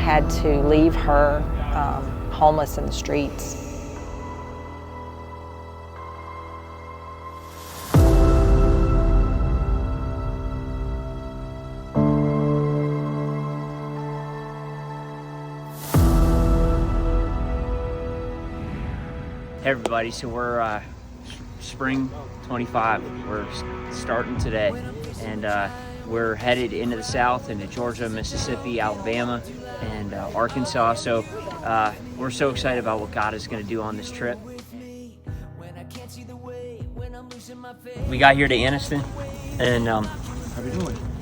had to leave her homeless in the streets. Hey everybody, so we're spring 25. We're starting today, and we're headed into the south, into Georgia, Mississippi, Alabama, and Arkansas. So we're so excited about what God is going to do on this trip. We got here to Anniston in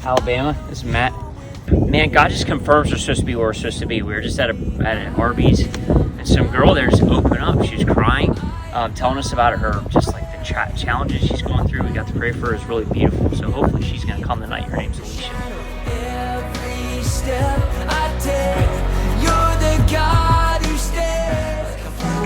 Alabama. This is Matt. Man, God just confirms we're supposed to be where we're supposed to be. We were just at an Arby's, and some girl there just opened up. She was crying, telling us about her, just like the challenges she's going through. We got to pray for her. It's really beautiful. So hopefully she's going to come tonight. Her name's Alicia. Every step I take, you're the God who stays.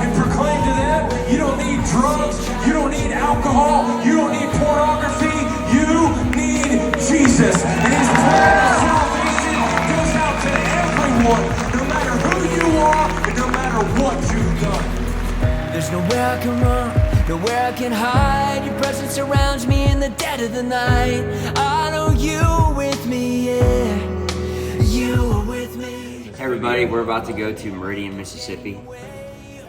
And proclaim to them, you don't need drugs, you don't need alcohol, you don't need pornography, you need Jesus. And his plan of salvation goes out to everyone, no matter who you are and no matter what you've done. There's nowhere I can run, nowhere I can hide. Your presence surrounds me in the dead of the night. I know you with me, yeah, you are with me. Hey everybody, we're about to go to Meridian, Mississippi.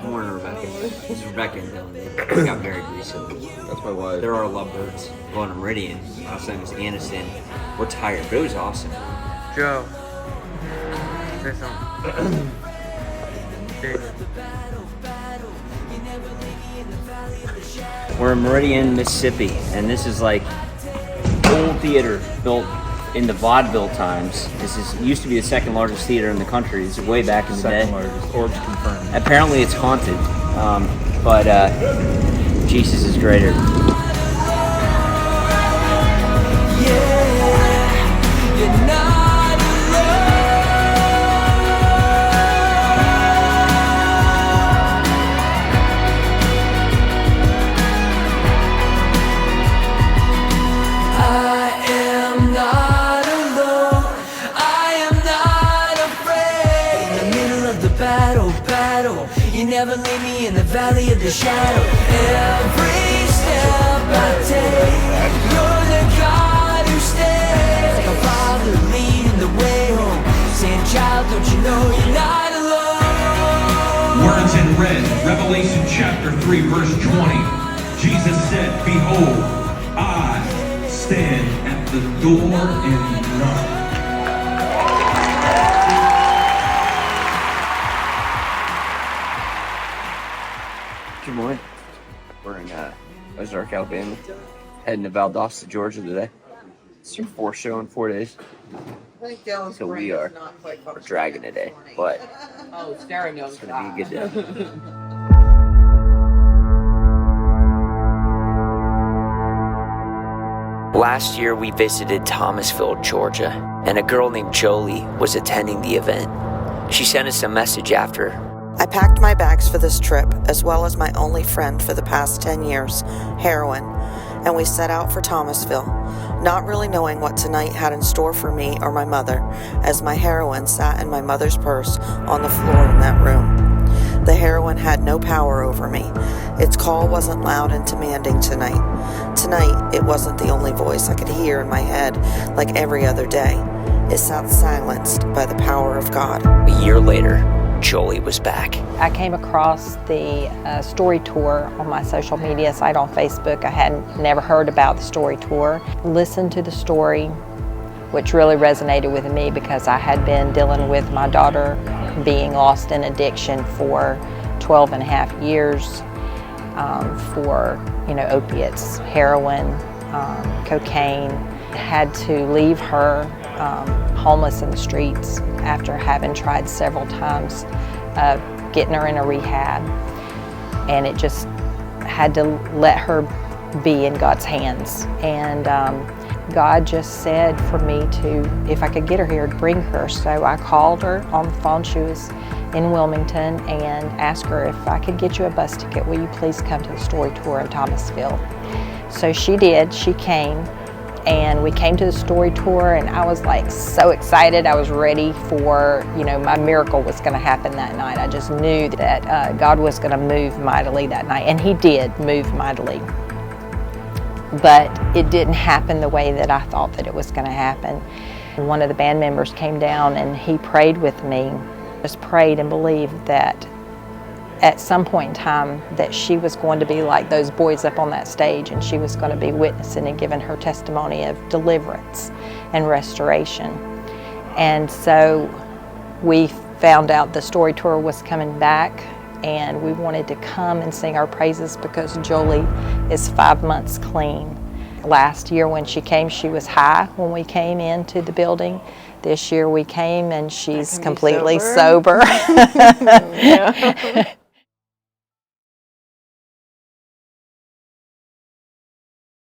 Good morning, Rebecca. This is Rebecca and Dylan. They got married recently. That's my wife. They're our lovebirds. Going to Meridian. Last name was Anniston. We're tired, but it was awesome. Joe, say something. We're in Meridian, Mississippi, and this is like old theater built in the vaudeville times. Used to be the second largest theater in the country. It's way back in the day. Second largest. Orbs confirmed. Apparently it's haunted, but Jesus is greater. Yeah, you're not alone. I am not alone. I am not afraid. In the middle of the battle, you never leave me in the valley of the shadow. Every step I take, you're the God who stays. Like a father leading the way home, saying, child, don't you know you're not alone? Words in red, Revelation chapter 3, verse 20. Jesus said, behold, I stand at the door and knock. Good morning. We're in Ozark, Alabama, heading to Valdosta, Georgia today. It's our fourth show in 4 days. So we're dragging today, but it's going to be a good day. Last year we visited Thomasville, Georgia, and a girl named Jolie was attending the event. She sent us a message after. I packed my bags for this trip, as well as my only friend for the past 10 years, heroin, and we set out for Thomasville, not really knowing what tonight had in store for me or my mother, as my heroin sat in my mother's purse on the floor in that room. The heroin had no power over me. Its call wasn't loud and demanding tonight. Tonight, it wasn't the only voice I could hear in my head like every other day. It sat silenced by the power of God. A year later, Jolie was back. I came across the story tour on my social media site on Facebook. I had never heard about the story tour. Listened to the story, which really resonated with me because I had been dealing with my daughter being lost in addiction for 12 and a half years for opiates, heroin, cocaine. Had to leave her homeless in the streets after having tried several times getting her in a rehab, and it just had to let her be in God's hands. And God just said for me to, if I could get her here, to bring her. So I called her on the phone. She was in Wilmington, and asked her, if I could get you a bus ticket, will you please come to the story tour in Thomasville? So she did. She came, and we came to the story tour, and I was like so excited. I was ready for, my miracle was going to happen that night. I just knew that God was going to move mightily that night, and He did move mightily. But it didn't happen the way that I thought that it was going to happen. And one of the band members came down and he prayed with me, just prayed and believed that at some point in time that she was going to be like those boys up on that stage, and she was going to be witnessing and giving her testimony of deliverance and restoration. And so we found out the story tour was coming back, and we wanted to come and sing our praises because Jolie is 5 months clean. Last year when she came, she was high when we came into the building. This year we came and she's completely sober.